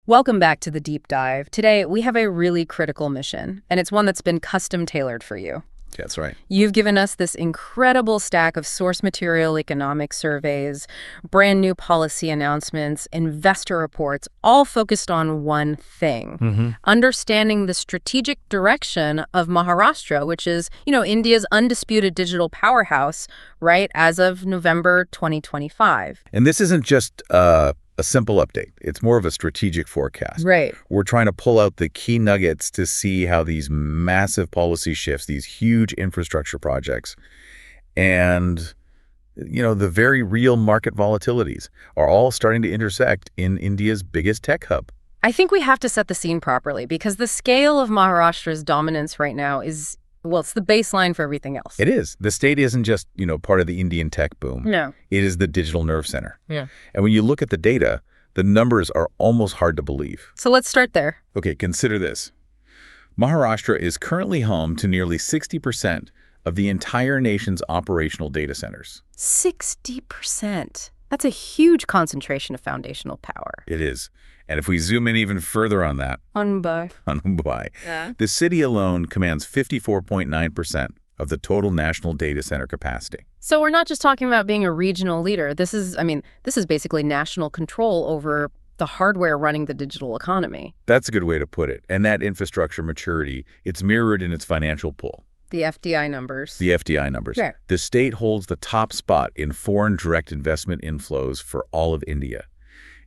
Welcome back to the Deep Dive. Today, we have a really critical mission, and it's one that's been custom tailored for you. That's right. You've given us this incredible stack of source material economic surveys, brand new policy announcements, investor reports, all focused on one thing, understanding the strategic direction of Maharashtra, which is, India's undisputed digital powerhouse, right, as of November 2025. And this isn't just a simple update. It's more of a strategic forecast. Right. We're trying to pull out the key nuggets to see how these massive policy shifts, these huge infrastructure projects, and the very real market volatilities are all starting to intersect in India's biggest tech hub. I think we have to set the scene properly because the scale of Maharashtra's dominance right now is, well, it's the baseline for everything else. It is. The state isn't just, part of the Indian tech boom. No. It is the digital nerve center. Yeah. And when you look at the data, the numbers are almost hard to believe. So let's start there. Okay, consider this. Maharashtra is currently home to nearly 60% of the entire nation's operational data centers. 60%. That's a huge concentration of foundational power. It is. And if we zoom in even further on that, on Mumbai, the city alone commands 54.9% of the total national data center capacity. So we're not just talking about being a regional leader. This is basically national control over the hardware running the digital economy. That's a good way to put it. And that infrastructure maturity, it's mirrored in its financial pull. The FDI numbers. The FDI numbers. Right. The state holds the top spot in foreign direct investment inflows for all of India.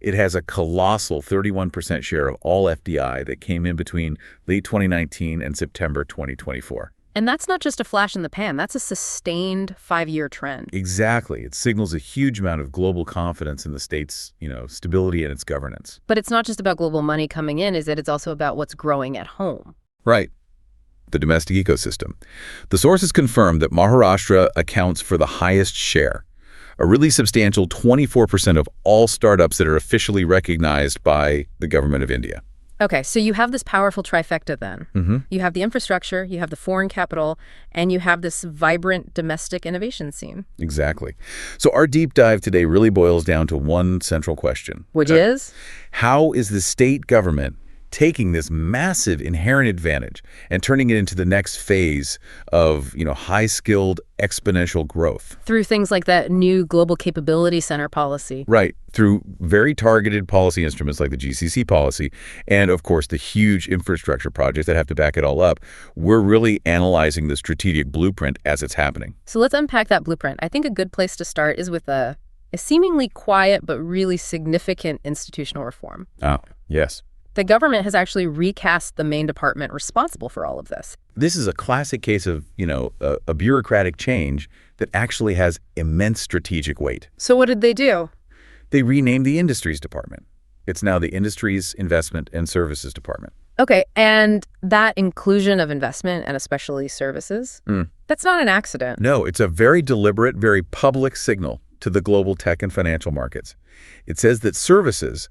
It has a colossal 31% share of all FDI that came in between late 2019 and September 2024. And that's not just a flash in the pan. That's a sustained 5-year trend. Exactly. It signals a huge amount of global confidence in the state's, stability and its governance. But it's not just about global money coming in, is it? It's also about what's growing at home. Right. The domestic ecosystem. The sources confirm that Maharashtra accounts for the highest share, a really substantial 24% of all startups that are officially recognized by the government of India. Okay, so you have this powerful trifecta then. You have the infrastructure, you have the foreign capital, and you have this vibrant domestic innovation scene. Exactly. So our deep dive today really boils down to one central question. Which is? How is the state government taking this massive inherent advantage and turning it into the next phase of, high-skilled exponential growth? Through things like that new Global Capability Center policy. Right. Through very targeted policy instruments like the GCC policy and, of course, the huge infrastructure projects that have to back it all up. We're really analyzing the strategic blueprint as it's happening. So let's unpack that blueprint. I think a good place to start is with a seemingly quiet but really significant institutional reform. Oh, yes. The government has actually recast the main department responsible for all of this. This is a classic case of, a bureaucratic change that actually has immense strategic weight. So what did they do? They renamed the Industries Department. It's now the Industries, Investment, and Services Department. Okay, and that inclusion of investment and especially services, that's not an accident. No, it's a very deliberate, very public signal to the global tech and financial markets. It says that services,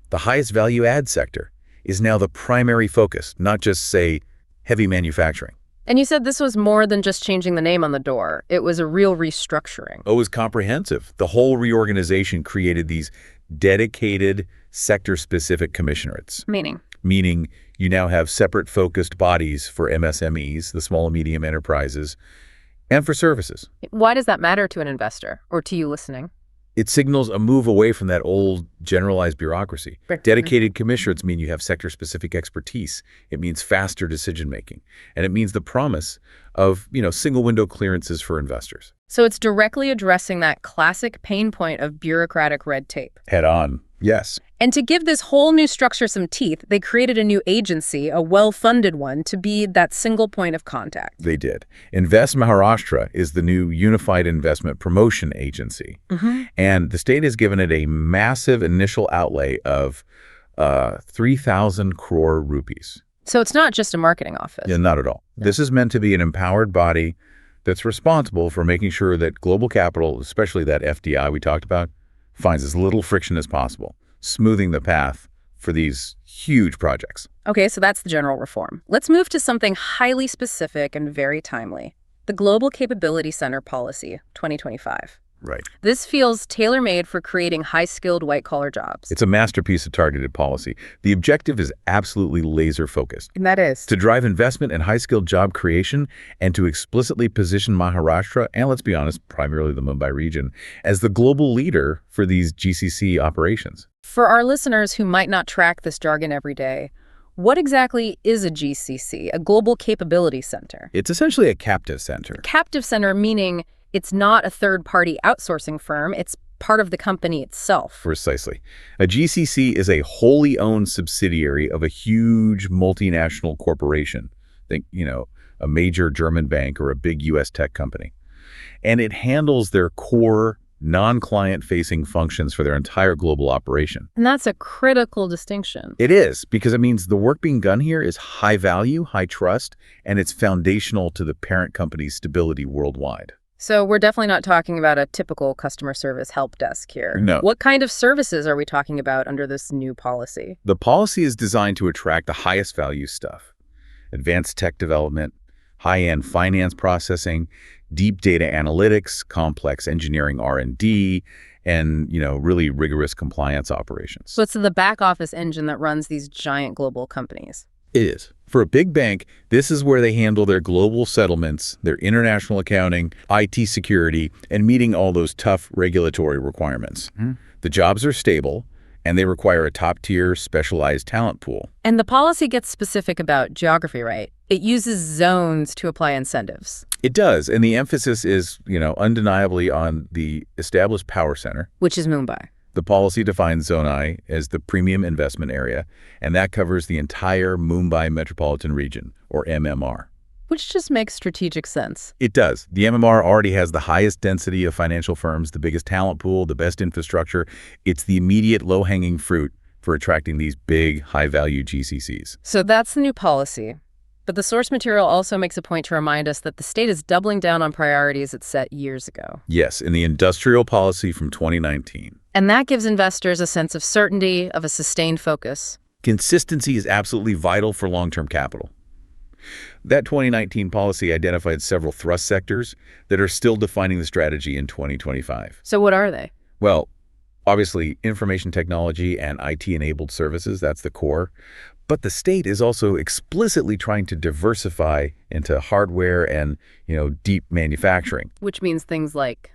the highest value add sector, is now the primary focus, not just, say, heavy manufacturing. And you said this was more than just changing the name on the door. It was a real restructuring. Oh, it was comprehensive. The whole reorganization created these dedicated sector-specific commissionerates. Meaning you now have separate focused bodies for MSMEs, the small and medium enterprises, and for services. Why does that matter to an investor or to you listening? It signals a move away from that old generalized bureaucracy. Dedicated commissioners mean you have sector-specific expertise. It means faster decision-making. And it means the promise of, single window clearances for investors. So it's directly addressing that classic pain point of bureaucratic red tape. Head on. Yes. And to give this whole new structure some teeth, they created a new agency, a well-funded one, to be that single point of contact. They did. Invest Maharashtra is the new Unified Investment Promotion Agency. And the state has given it a massive initial outlay of 3,000 crore rupees. So it's not just a marketing office. Yeah, not at all. No. This is meant to be an empowered body that's responsible for making sure that global capital, especially that FDI we talked about, finds as little friction as possible, smoothing the path for these huge projects. Okay, so that's the general reform. Let's move to something highly specific and very timely. The Global Capability Center Policy, 2025. Right. This feels tailor-made for creating high-skilled white-collar jobs. It's a masterpiece of targeted policy. The objective is absolutely laser-focused. And that is To drive investment and high-skilled job creation and to explicitly position Maharashtra, and let's be honest, primarily the Mumbai region, as the global leader for these GCC operations. For our listeners who might not track this jargon every day, what exactly is a GCC, a Global Capability Center? It's essentially a captive center. Captive center meaning it's not a third-party outsourcing firm, it's part of the company itself. Precisely. A GCC is a wholly owned subsidiary of a huge multinational corporation. Think, a major German bank or a big U.S. tech company. And it handles their core non-client-facing functions for their entire global operation. And that's a critical distinction. It is, because it means the work being done here is high value, high trust, and it's foundational to the parent company's stability worldwide. So we're definitely not talking about a typical customer service help desk here. No. What kind of services are we talking about under this new policy? The policy is designed to attract the highest value stuff. Advanced tech development, high-end finance processing, deep data analytics, complex engineering R&D, and, really rigorous compliance operations. So it's the back office engine that runs these giant global companies. It is. For a big bank, this is where they handle their global settlements, their international accounting, IT security, and meeting all those tough regulatory requirements. The jobs are stable, and they require a top-tier specialized talent pool. And the policy gets specific about geography, right? It uses zones to apply incentives. It does, and the emphasis is, undeniably on the established power center. Which is Mumbai. The policy defines Zone I as the premium investment area, and that covers the entire Mumbai metropolitan region, or MMR. Which just makes strategic sense. It does. The MMR already has the highest density of financial firms, the biggest talent pool, the best infrastructure. It's the immediate low-hanging fruit for attracting these big, high-value GCCs. So that's the new policy. But the source material also makes a point to remind us that the state is doubling down on priorities it set years ago. Yes, in the industrial policy from 2019. And that gives investors a sense of certainty, of a sustained focus. Consistency is absolutely vital for long-term capital. That 2019 policy identified several thrust sectors that are still defining the strategy in 2025. So what are they? Well, obviously, information technology and IT-enabled services, that's the core. But the state is also explicitly trying to diversify into hardware and, deep manufacturing. Which means things like?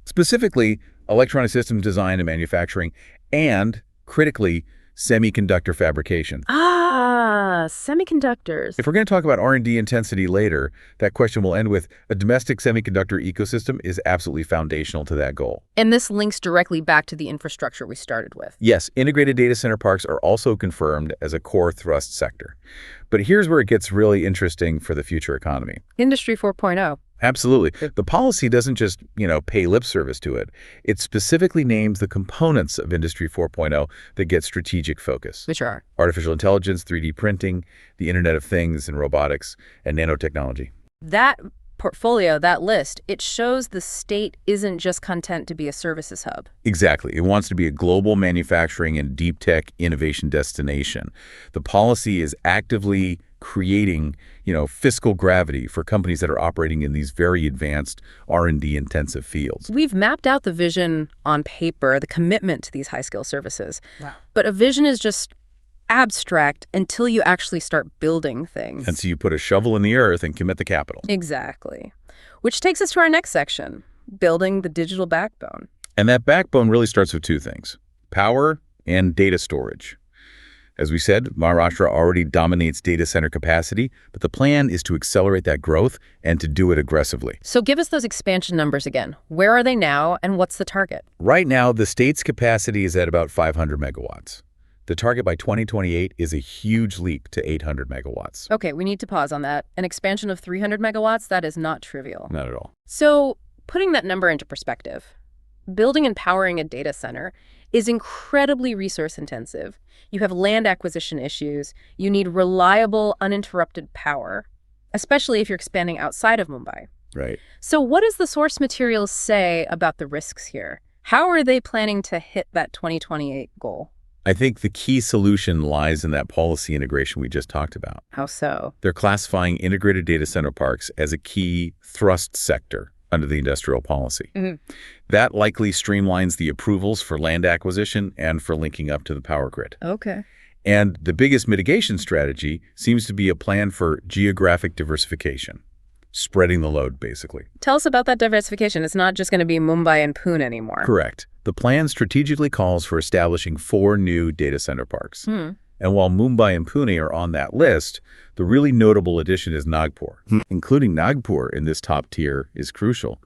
Specifically, electronic systems design and manufacturing, and, critically, semiconductor fabrication. Semiconductors. If we're going to talk about R&D intensity later, that question will end with a domestic semiconductor ecosystem is absolutely foundational to that goal. And this links directly back to the infrastructure we started with. Yes, integrated data center parks are also confirmed as a core thrust sector. But here's where it gets really interesting for the future economy. Industry 4.0. Absolutely. The policy doesn't just, pay lip service to it. It specifically names the components of Industry 4.0 that get strategic focus. Which are? Artificial intelligence, 3D printing, the Internet of Things and robotics, and nanotechnology. That portfolio, that list, it shows the state isn't just content to be a services hub. Exactly. It wants to be a global manufacturing and deep tech innovation destination. The policy is actively creating, fiscal gravity for companies that are operating in these very advanced R&D intensive fields. We've mapped out the vision on paper, the commitment to these high-skill services. Wow. But a vision is just abstract until you actually start building things. And so you put a shovel in the earth and commit the capital. Exactly. Which takes us to our next section, building the digital backbone. And that backbone really starts with two things, power and data storage. As we said, Maharashtra already dominates data center capacity, but the plan is to accelerate that growth and to do it aggressively. So give us those expansion numbers again. Where are they now and what's the target? Right now, the state's capacity is at about 500 megawatts. The target by 2028 is a huge leap to 800 megawatts. Okay, we need to pause on that. An expansion of 300 megawatts, that is not trivial. Not at all. So putting that number into perspective, building and powering a data center is incredibly resource intensive. You have land acquisition issues. You need reliable, uninterrupted power, especially if you're expanding outside of Mumbai. Right. So what does the source material say about the risks here? How are they planning to hit that 2028 goal? I think the key solution lies in that policy integration we just talked about. How so? They're classifying integrated data center parks as a key thrust sector. under the industrial policy. That likely streamlines the approvals for land acquisition and for linking up to the power grid. Okay. And the biggest mitigation strategy seems to be a plan for geographic diversification, spreading the load, basically. Tell us about that diversification. It's not just going to be Mumbai and Pune anymore. Correct. The plan strategically calls for establishing 4 new data center parks. And while Mumbai and Pune are on that list, the really notable addition is Nagpur. Including Nagpur in this top tier is crucial.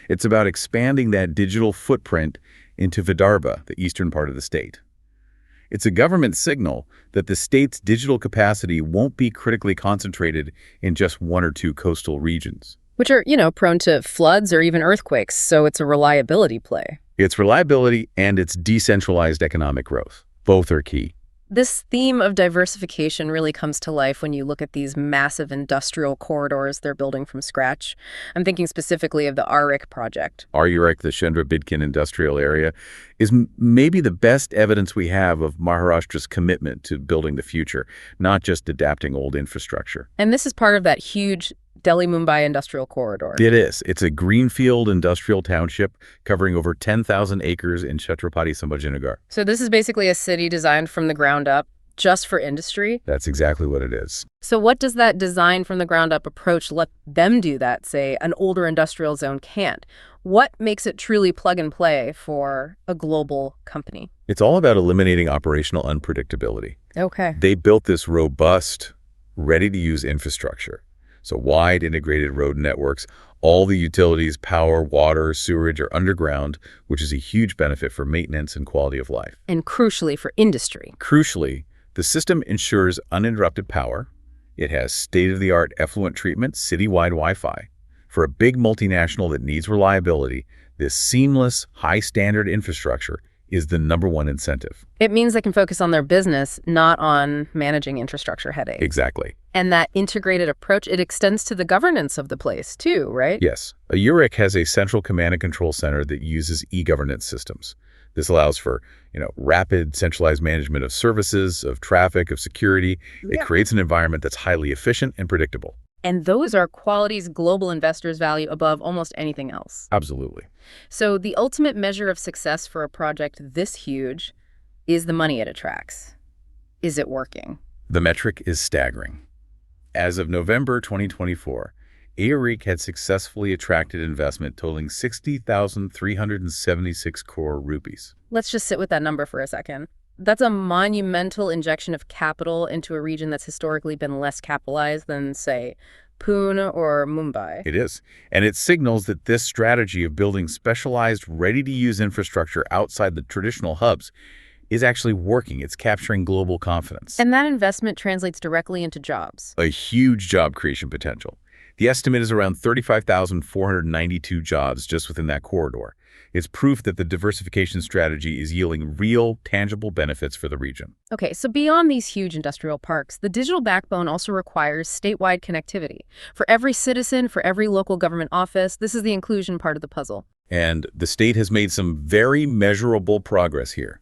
It's about expanding that digital footprint into Vidarbha, the eastern part of the state. It's a government signal that the state's digital capacity won't be critically concentrated in just 1 or 2 coastal regions. Which are, prone to floods or even earthquakes, so it's a reliability play. It's reliability and it's decentralized economic growth. Both are key. This theme of diversification really comes to life when you look at these massive industrial corridors they're building from scratch. I'm thinking specifically of the ARIC project. ARIC, the Chandra-Bidkin industrial area, is maybe the best evidence we have of Maharashtra's commitment to building the future, not just adapting old infrastructure. And this is part of that huge Delhi-Mumbai industrial corridor. It is. It's a greenfield industrial township covering over 10,000 acres in Chhatrapati Sambhajinagar. So this is basically a city designed from the ground up just for industry? That's exactly what it is. So what does that design from the ground up approach let them do that, say, an older industrial zone can't? What makes it truly plug and play for a global company? It's all about eliminating operational unpredictability. Okay. They built this robust, ready-to-use infrastructure. So wide integrated road networks, all the utilities, power, water, sewerage are underground, which is a huge benefit for maintenance and quality of life. And crucially for industry. Crucially, the system ensures uninterrupted power. It has state-of-the-art effluent treatment, citywide Wi-Fi. For a big multinational that needs reliability, this seamless, high-standard infrastructure is the #1 incentive. It means they can focus on their business, not on managing infrastructure headaches. Exactly. And that integrated approach, it extends to the governance of the place too, right? Yes. A URIC has a central command and control center that uses e-governance systems. This allows for, rapid centralized management of services, of traffic, of security. It creates an environment that's highly efficient and predictable. And those are qualities global investors value above almost anything else. Absolutely. So the ultimate measure of success for a project this huge is the money it attracts. Is it working? The metric is staggering. As of November 2024, ARIC had successfully attracted investment totaling 60,376 crore rupees. Let's just sit with that number for a second. That's a monumental injection of capital into a region that's historically been less capitalized than, say, Pune or Mumbai. It is. And it signals that this strategy of building specialized, ready-to-use infrastructure outside the traditional hubs is actually working. It's capturing global confidence. And that investment translates directly into jobs. A huge job creation potential. The estimate is around 35,492 jobs just within that corridor. It's proof that the diversification strategy is yielding real, tangible benefits for the region. Okay, so beyond these huge industrial parks, the digital backbone also requires statewide connectivity. For every citizen, for every local government office, this is the inclusion part of the puzzle. And the state has made some very measurable progress here.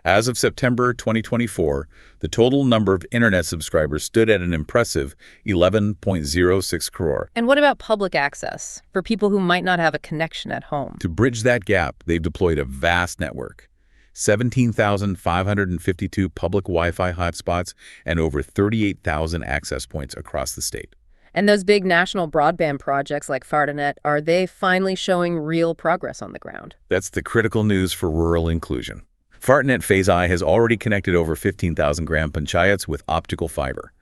As of September 2024, the total number of internet subscribers stood at an impressive 11.06 crore. And what about public access for people who might not have a connection at home? To bridge that gap, they've deployed a vast network. 17,552 public Wi-Fi hotspots and over 38,000 access points across the state. And those big national broadband projects like Fardanet, are they finally showing real progress on the ground? That's the critical news for rural inclusion. Fardanet Phase I has already connected over 15,000 gram panchayats with optical fiber.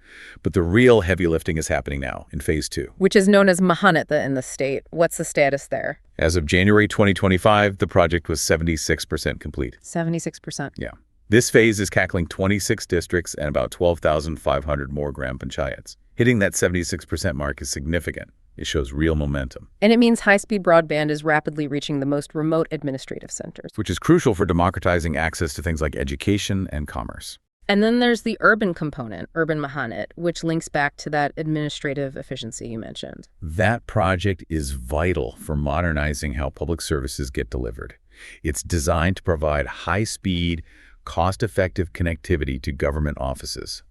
But the real heavy lifting is happening now in Phase 2. Which is known as Mahanata in the state. What's the status there? As of January 2025, the project was 76% complete. 76%. Yeah. This phase is tackling 26 districts and about 12,500 more gram panchayats. Hitting that 76% mark is significant. It shows real momentum. And it means high-speed broadband is rapidly reaching the most remote administrative centers. Which is crucial for democratizing access to things like education and commerce. And then there's the urban component, Urban Mahanat, which links back to that administrative efficiency you mentioned. That project is vital for modernizing how public services get delivered. It's designed to provide high-speed, cost-effective connectivity to government offices.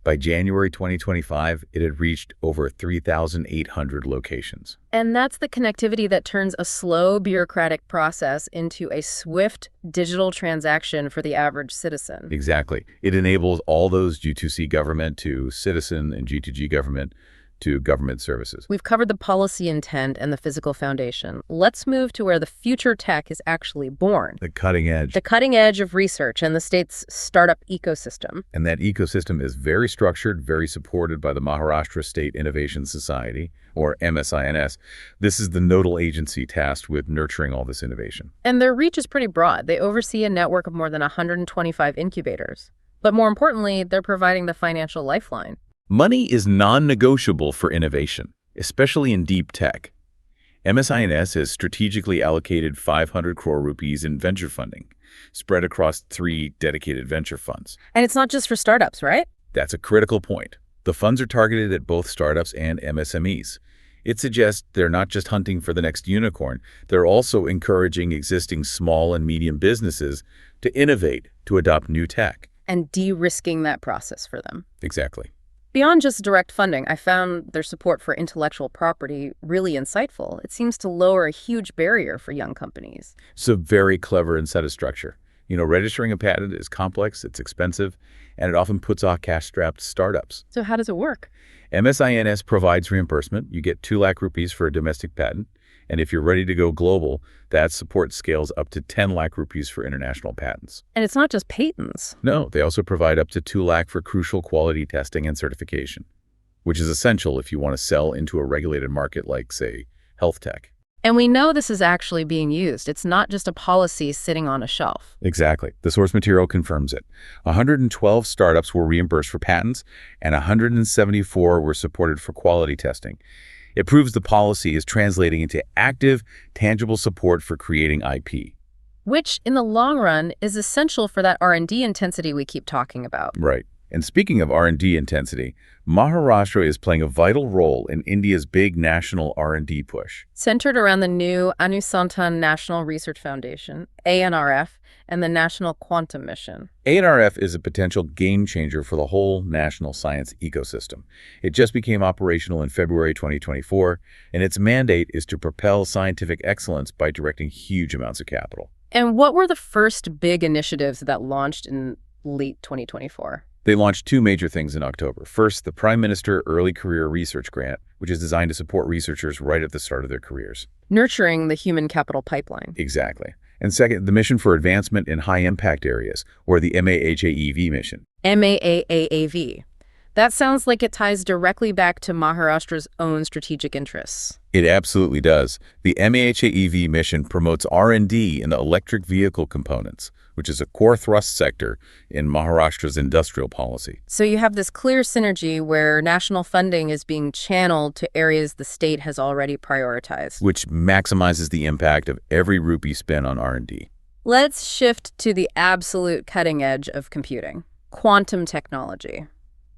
By January 2025, it had reached over 3,800 locations. And that's the connectivity that turns a slow bureaucratic process into a swift digital transaction for the average citizen. Exactly. It enables all those G2C government to citizen and G2G government to government services. We've covered the policy intent and the physical foundation. Let's move to where the future tech is actually born. The cutting edge. The cutting edge of research and the state's startup ecosystem. And that ecosystem is very structured, very supported by the Maharashtra State Innovation Society, or MSINS. This is the nodal agency tasked with nurturing all this innovation. And their reach is pretty broad. They oversee a network of more than 125 incubators. But more importantly, they're providing the financial lifeline. Money is non-negotiable for innovation, especially in deep tech. MSINS has strategically allocated 500 crore rupees in venture funding, spread across 3 dedicated venture funds. And it's not just for startups, right? That's a critical point. The funds are targeted at both startups and MSMEs. It suggests they're not just hunting for the next unicorn, they're also encouraging existing small and medium businesses to innovate, to adopt new tech. And de-risking that process for them. Exactly. Beyond just direct funding, I found their support for intellectual property really insightful. It seems to lower a huge barrier for young companies. It's a very clever incentive structure. Registering a patent is complex, it's expensive, and it often puts off cash-strapped startups. So how does it work? MSINS provides reimbursement. You get 2 lakh rupees for a domestic patent. And if you're ready to go global, that support scales up to 10 lakh rupees for international patents. And it's not just patents. No, they also provide up to 2 lakh for crucial quality testing and certification, which is essential if you want to sell into a regulated market like, say, health tech. And we know this is actually being used. It's not just a policy sitting on a shelf. Exactly. The source material confirms it. 112 startups were reimbursed for patents, and 174 were supported for quality testing. It proves the policy is translating into active, tangible support for creating IP. Which, in the long run, is essential for that R&D intensity we keep talking about. Right. And speaking of R&D intensity, Maharashtra is playing a vital role in India's big national R&D push. Centered around the new Anusantan National Research Foundation, ANRF, and the National Quantum Mission. ANRF is a potential game changer for the whole national science ecosystem. It just became operational in February 2024, and its mandate is to propel scientific excellence by directing huge amounts of capital. And what were the first big initiatives that launched in late 2024? They launched 2 major things in October. First, the Prime Minister Early Career Research Grant, which is designed to support researchers right at the start of their careers. Nurturing the human capital pipeline. Exactly. And second, the Mission for Advancement in High-Impact Areas, or the MAHAEV mission. MAAAV. That sounds like it ties directly back to Maharashtra's own strategic interests. It absolutely does. The MAHAEV mission promotes R&D in the electric vehicle components, which is a core thrust sector in Maharashtra's industrial policy. So you have this clear synergy where national funding is being channeled to areas the state has already prioritized. Which maximizes the impact of every rupee spent on R&D. Let's shift to the absolute cutting edge of computing, quantum technology.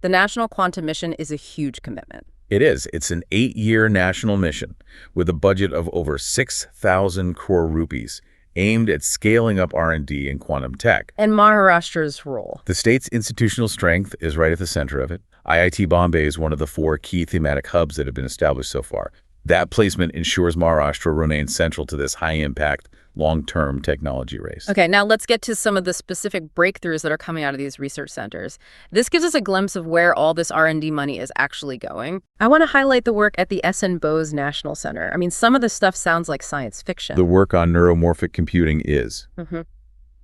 The National Quantum Mission is a huge commitment. It is. It's an 8-year national mission with a budget of over 6,000 crore rupees, aimed at scaling up R&D in quantum tech. And Maharashtra's role. The state's institutional strength is right at the center of it. IIT Bombay is one of the 4 key thematic hubs that have been established so far. That placement ensures Maharashtra remains central to this high-impact, long-term technology race. Okay, now let's get to some of the specific breakthroughs that are coming out of these research centers. This gives us a glimpse of where all this R&D money is actually going. I want to highlight the work at the S.N. Bose National Center. I mean, some of the stuff sounds like science fiction. The work on neuromorphic computing is.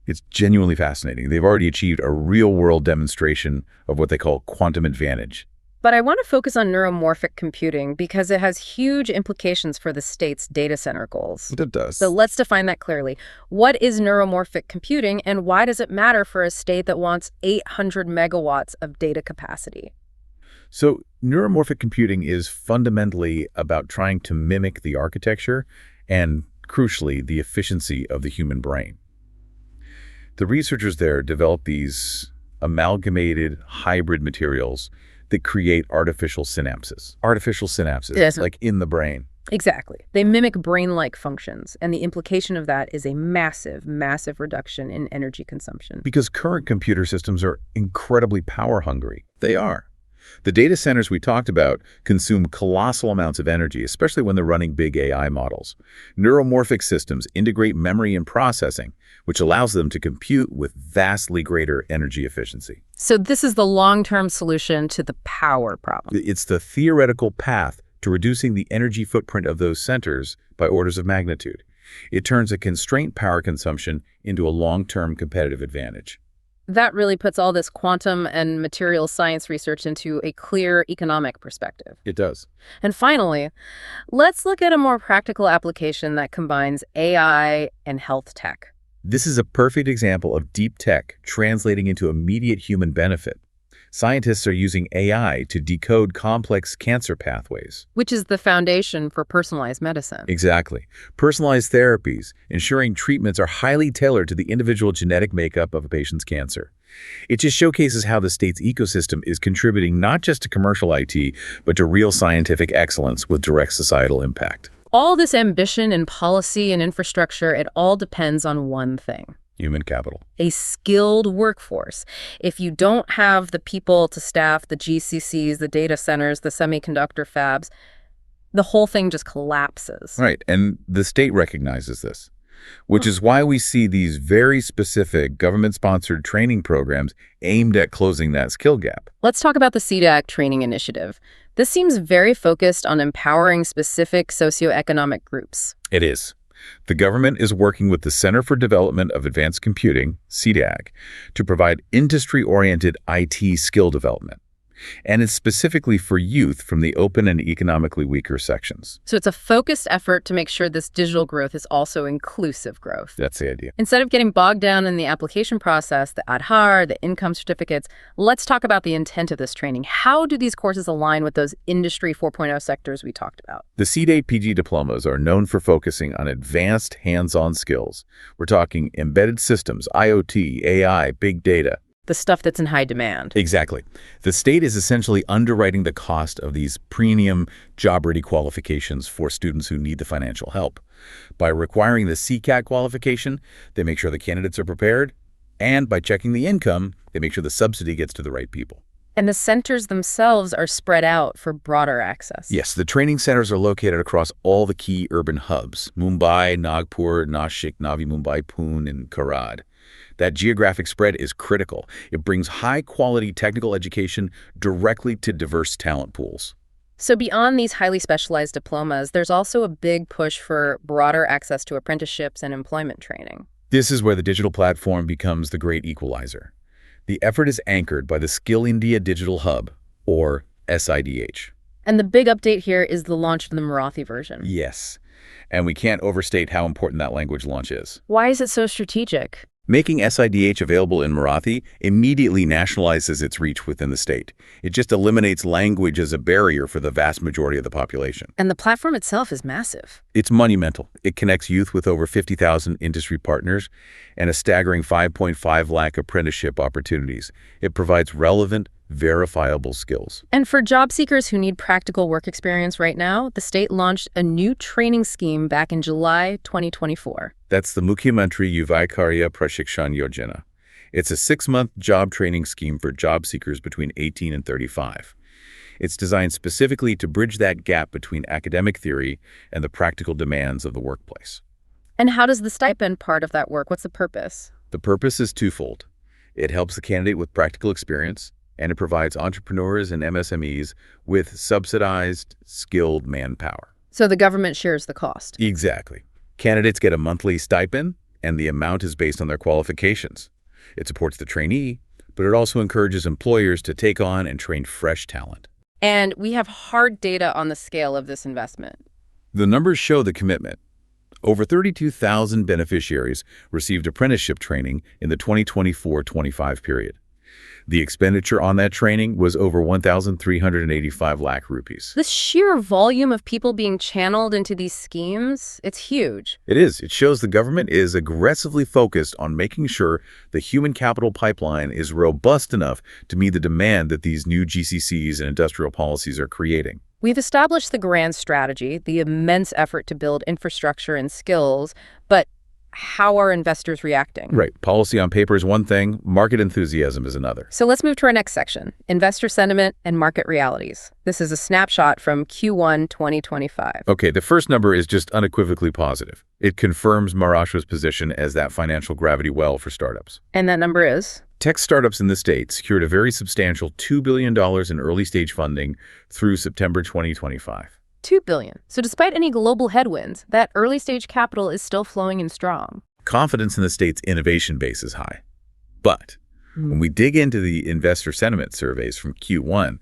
It's genuinely fascinating. They've already achieved a real-world demonstration of what they call quantum advantage. But I want to focus on neuromorphic computing because it has huge implications for the state's data center goals. It does. So let's define that clearly. What is neuromorphic computing, and why does it matter for a state that wants 800 megawatts of data capacity? So neuromorphic computing is fundamentally about trying to mimic the architecture and, crucially, the efficiency of the human brain. The researchers there developed these amalgamated hybrid materials that create artificial synapses. Artificial synapses, Yes. like in the brain. Exactly. They mimic brain-like functions, and the implication of that is a massive, massive reduction in energy consumption. Because current computer systems are incredibly power hungry. They are. The data centers we talked about consume colossal amounts of energy, especially when they're running big AI models. Neuromorphic systems integrate memory and processing, which allows them to compute with vastly greater energy efficiency. So this is the long-term solution to the power problem. It's the theoretical path to reducing the energy footprint of those centers by orders of magnitude. It turns a constrained power consumption into a long-term competitive advantage. That really puts all this quantum and material science research into a clear economic perspective. It does. And finally, let's look at a more practical application that combines AI and health tech. This is a perfect example of deep tech translating into immediate human benefit. Scientists are using AI to decode complex cancer pathways. Which is the foundation for personalized medicine. Exactly. Personalized therapies, ensuring treatments are highly tailored to the individual genetic makeup of a patient's cancer. It just showcases how the state's ecosystem is contributing not just to commercial IT, but to real scientific excellence with direct societal impact. All this ambition and policy and infrastructure, it all depends on one thing. Human capital. A skilled workforce. If you don't have the people to staff the GCCs, the data centers, the semiconductor fabs, the whole thing just collapses. Right, and the state recognizes this, which is why we see these very specific government-sponsored training programs aimed at closing that skill gap. Let's talk about the CDAC training initiative. This seems very focused on empowering specific socioeconomic groups. It is. The government is working with the Center for Development of Advanced Computing, CDAC, to provide industry-oriented IT skill development. And it's specifically for youth from the open and economically weaker sections. So it's a focused effort to make sure this digital growth is also inclusive growth. That's the idea. Instead of getting bogged down in the application process, the Aadhaar, the income certificates, let's talk about the intent of this training. How do these courses align with those Industry 4.0 sectors we talked about? The CDAC PG diplomas are known for focusing on advanced hands-on skills. We're talking embedded systems, IoT, AI, big data. The stuff that's in high demand. Exactly. The state is essentially underwriting the cost of these premium job-ready qualifications for students who need the financial help. By requiring the CCAT qualification, they make sure the candidates are prepared, and by checking the income, they make sure the subsidy gets to the right people. And the centers themselves are spread out for broader access. Yes, the training centers are located across all the key urban hubs: Mumbai, Nagpur, Nashik, Navi Mumbai, Pune, and Karad. That geographic spread is critical. It brings high-quality technical education directly to diverse talent pools. So beyond these highly specialized diplomas, there's also a big push for broader access to apprenticeships and employment training. This is where the digital platform becomes the great equalizer. The effort is anchored by the Skill India Digital Hub, or SIDH. And the big update here is the launch of the Marathi version. Yes, and we can't overstate how important that language launch is. Why is it so strategic? Making SIDH available in Marathi immediately nationalizes its reach within the state. It just eliminates language as a barrier for the vast majority of the population. And the platform itself is massive. It's monumental. It connects youth with over 50,000 industry partners and a staggering 5.5 lakh apprenticeship opportunities. It provides relevant, verifiable skills. And for job seekers who need practical work experience right now, the state launched a new training scheme back in July 2024. That's the Mukhyamantri Yuva Karya Prashikshan Yojana. It's a 6-month job training scheme for job seekers between 18 and 35. It's designed specifically to bridge that gap between academic theory and the practical demands of the workplace. And how does the stipend part of that work? What's the purpose? The purpose is twofold. It helps the candidate with practical experience, and it provides entrepreneurs and MSMEs with subsidized, skilled manpower. So the government shares the cost. Exactly. Candidates get a monthly stipend, and the amount is based on their qualifications. It supports the trainee, but it also encourages employers to take on and train fresh talent. And we have hard data on the scale of this investment. The numbers show the commitment. Over 32,000 beneficiaries received apprenticeship training in the 2024-25 period. The expenditure on that training was over 1,385 lakh rupees. The sheer volume of people being channeled into these schemes, it's huge. It is. It shows the government is aggressively focused on making sure the human capital pipeline is robust enough to meet the demand that these new GCCs and industrial policies are creating. We've established the grand strategy, the immense effort to build infrastructure and skills, but how are investors reacting? Right. Policy on paper is one thing, market enthusiasm is another. So let's move to our next section, investor sentiment and market realities. This is a snapshot from Q1 2025. Okay, the first number is just unequivocally positive. It confirms Maharashtra's position as that financial gravity well for startups. And that number is? Tech startups in the state secured a very substantial $2 billion in early-stage funding through September 2025. $2 billion. So despite any global headwinds, that early-stage capital is still flowing in strong. Confidence in the state's innovation base is high. But when we dig into the investor sentiment surveys from Q1,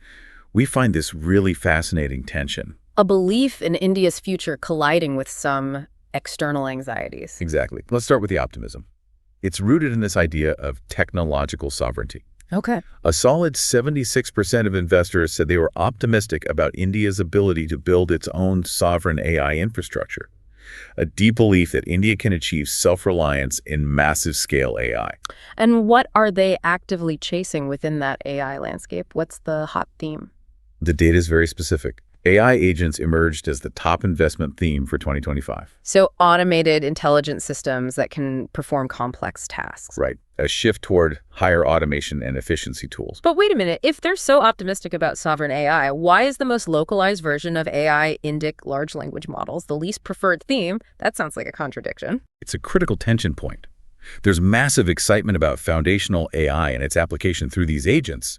we find this really fascinating tension. A belief in India's future colliding with some external anxieties. Exactly. Let's start with the optimism. It's rooted in this idea of technological sovereignty. Okay. A solid 76% of investors said they were optimistic about India's ability to build its own sovereign AI infrastructure, a deep belief that India can achieve self-reliance in massive-scale AI. And what are they actively chasing within that AI landscape? What's the hot theme? The data is very specific. AI agents emerged as the top investment theme for 2025. So automated intelligence systems that can perform complex tasks. Right. A shift toward higher automation and efficiency tools. But wait a minute, if they're so optimistic about sovereign AI, why is the most localized version of AI Indic large language models the least preferred theme? That sounds like a contradiction. It's a critical tension point. There's massive excitement about foundational AI and its application through these agents.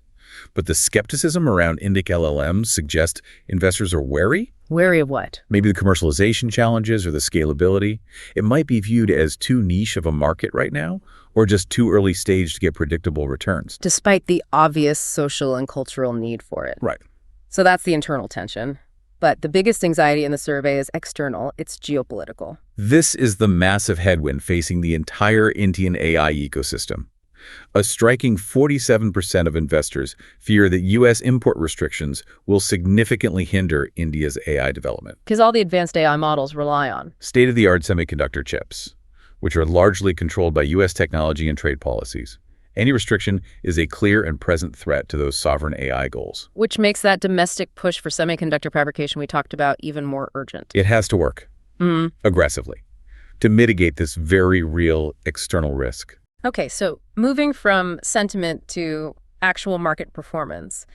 But the skepticism around Indic LLMs suggests investors are wary. Wary of what? Maybe the commercialization challenges or the scalability. It might be viewed as too niche of a market right now, or just too early stage to get predictable returns. Despite the obvious social and cultural need for it. Right. So that's the internal tension. But the biggest anxiety in the survey is external. It's geopolitical. This is the massive headwind facing the entire Indian AI ecosystem. A striking 47% of investors fear that U.S. import restrictions will significantly hinder India's AI development. Because all the advanced AI models rely on state-of-the-art semiconductor chips, which are largely controlled by U.S. technology and trade policies. Any restriction is a clear and present threat to those sovereign AI goals. Which makes that domestic push for semiconductor fabrication we talked about even more urgent. It has to work aggressively to mitigate this very real external risk. Okay, so moving from sentiment to actual market performance,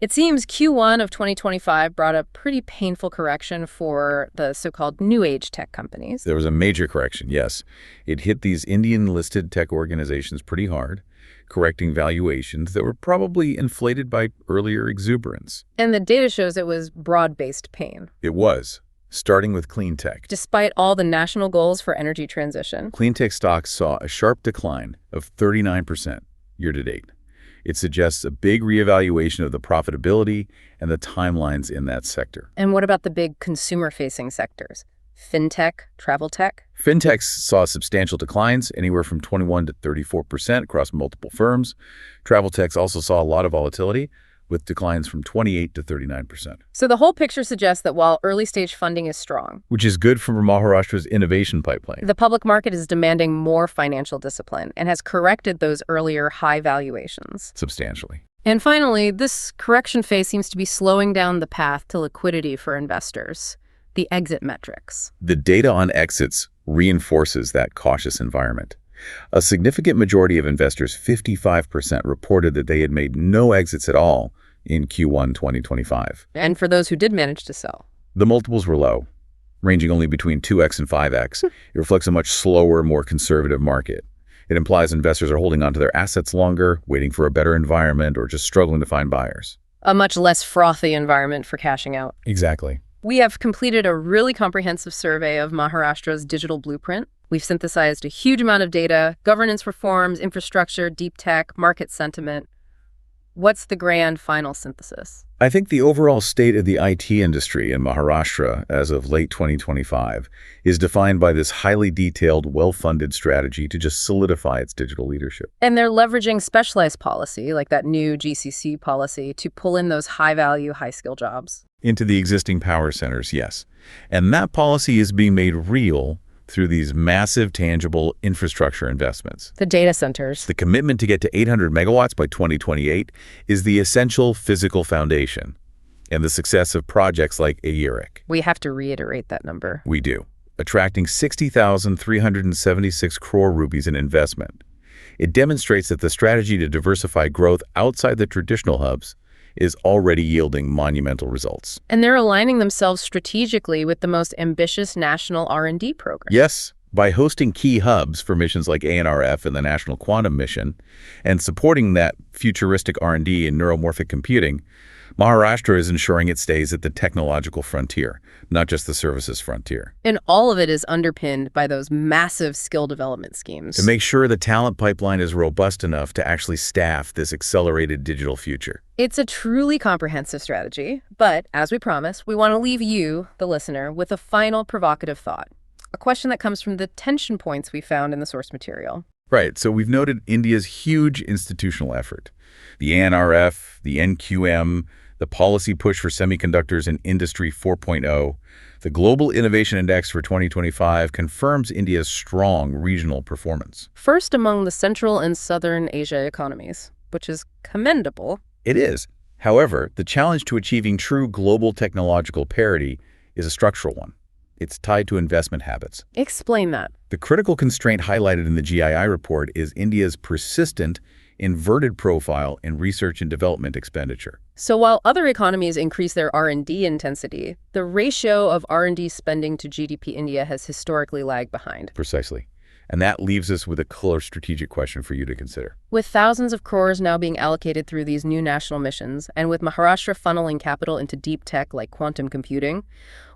it seems Q1 of 2025 brought a pretty painful correction for the so-called new age tech companies. There was a major correction, yes. It hit these Indian-listed tech organizations pretty hard, correcting valuations that were probably inflated by earlier exuberance. And the data shows it was broad-based pain. It was. Starting with clean tech. Despite all the national goals for energy transition. Clean tech stocks saw a sharp decline of 39% year-to-date. It suggests a big reevaluation of the profitability and the timelines in that sector. And what about the big consumer-facing sectors? Fintech, travel tech? Fintechs saw substantial declines, anywhere from 21 to 34% across multiple firms. Travel techs also saw a lot of volatility, with declines from 28 to 39%. So the whole picture suggests that while early-stage funding is strong, which is good for Maharashtra's innovation pipeline, the public market is demanding more financial discipline and has corrected those earlier high valuations. substantially. And finally, this correction phase seems to be slowing down the path to liquidity for investors, the exit metrics. The data on exits reinforces that cautious environment. A significant majority of investors, 55%, reported that they had made no exits at all in Q1 2025. And for those who did manage to sell, The multiples were low, ranging only between 2x and 5x. It reflects a much slower, more conservative market. It implies investors are holding onto their assets longer, waiting for a better environment, or just struggling to find buyers. a much less frothy environment for cashing out. Exactly. We have completed a really comprehensive survey of Maharashtra's digital blueprint. We've synthesized a huge amount of data, governance reforms, infrastructure, deep tech, market sentiment. What's the grand final synthesis? I think the overall state of the IT industry in Maharashtra as of late 2025 is defined by this highly detailed, well-funded strategy to just solidify its digital leadership. And they're leveraging specialized policy, like that new GCC policy, to pull in those high-value, high-skill jobs. Into the existing power centers, yes. And that policy is being made real through these massive, tangible infrastructure investments. The data centers. The commitment to get to 800 megawatts by 2028 is the essential physical foundation, and the success of projects like AERIC. We have to reiterate that number. We do. attracting 60,376 crore rupees in investment. It demonstrates that the strategy to diversify growth outside the traditional hubs is already yielding monumental results. And they're aligning themselves strategically with the most ambitious national R&D programs. Yes, by hosting key hubs for missions like ANRF and the National Quantum Mission, and supporting that futuristic R&D in neuromorphic computing, Maharashtra is ensuring it stays at the technological frontier, not just the services frontier. And all of it is underpinned by those massive skill development schemes. To make sure the talent pipeline is robust enough to actually staff this accelerated digital future. It's a truly comprehensive strategy, but as we promised, we want to leave you, the listener, with a final provocative thought. A question that comes from the tension points we found in the source material. Right, so we've noted India's huge institutional effort. The ANRF, the NQM, the policy push for semiconductors and Industry 4.0, the Global Innovation Index for 2025 confirms India's strong regional performance. First among the Central and Southern Asia economies, which is commendable. It is. However, the challenge to achieving true global technological parity is a structural one. It's tied to investment habits. Explain that. The critical constraint highlighted in the GII report is India's persistent, inverted profile in research and development expenditure. So while other economies increase their R&D intensity, the ratio of R&D spending to GDP India has historically lagged behind. Precisely. And that leaves us with a clear strategic question for you to consider. With thousands of crores now being allocated through these new national missions, and with Maharashtra funneling capital into deep tech like quantum computing,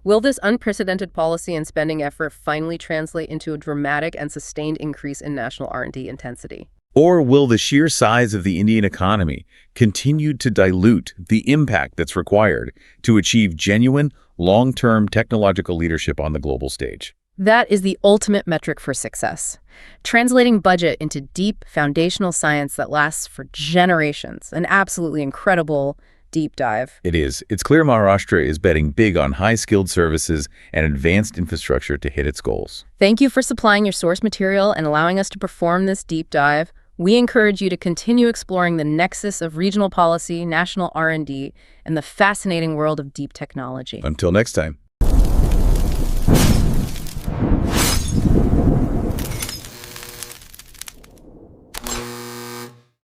will this unprecedented policy and spending effort finally translate into a dramatic and sustained increase in national R&D intensity? Or will the sheer size of the Indian economy continue to dilute the impact that's required to achieve genuine, long-term technological leadership on the global stage? That is the ultimate metric for success. Translating budget into deep, foundational science that lasts for generations. An absolutely incredible deep dive. It is. It's clear Maharashtra is betting big on high-skilled services and advanced infrastructure to hit its goals. Thank you for supplying your source material and allowing us to perform this deep dive. We encourage you to continue exploring the nexus of regional policy, national R&D, and the fascinating world of deep technology. Until next time.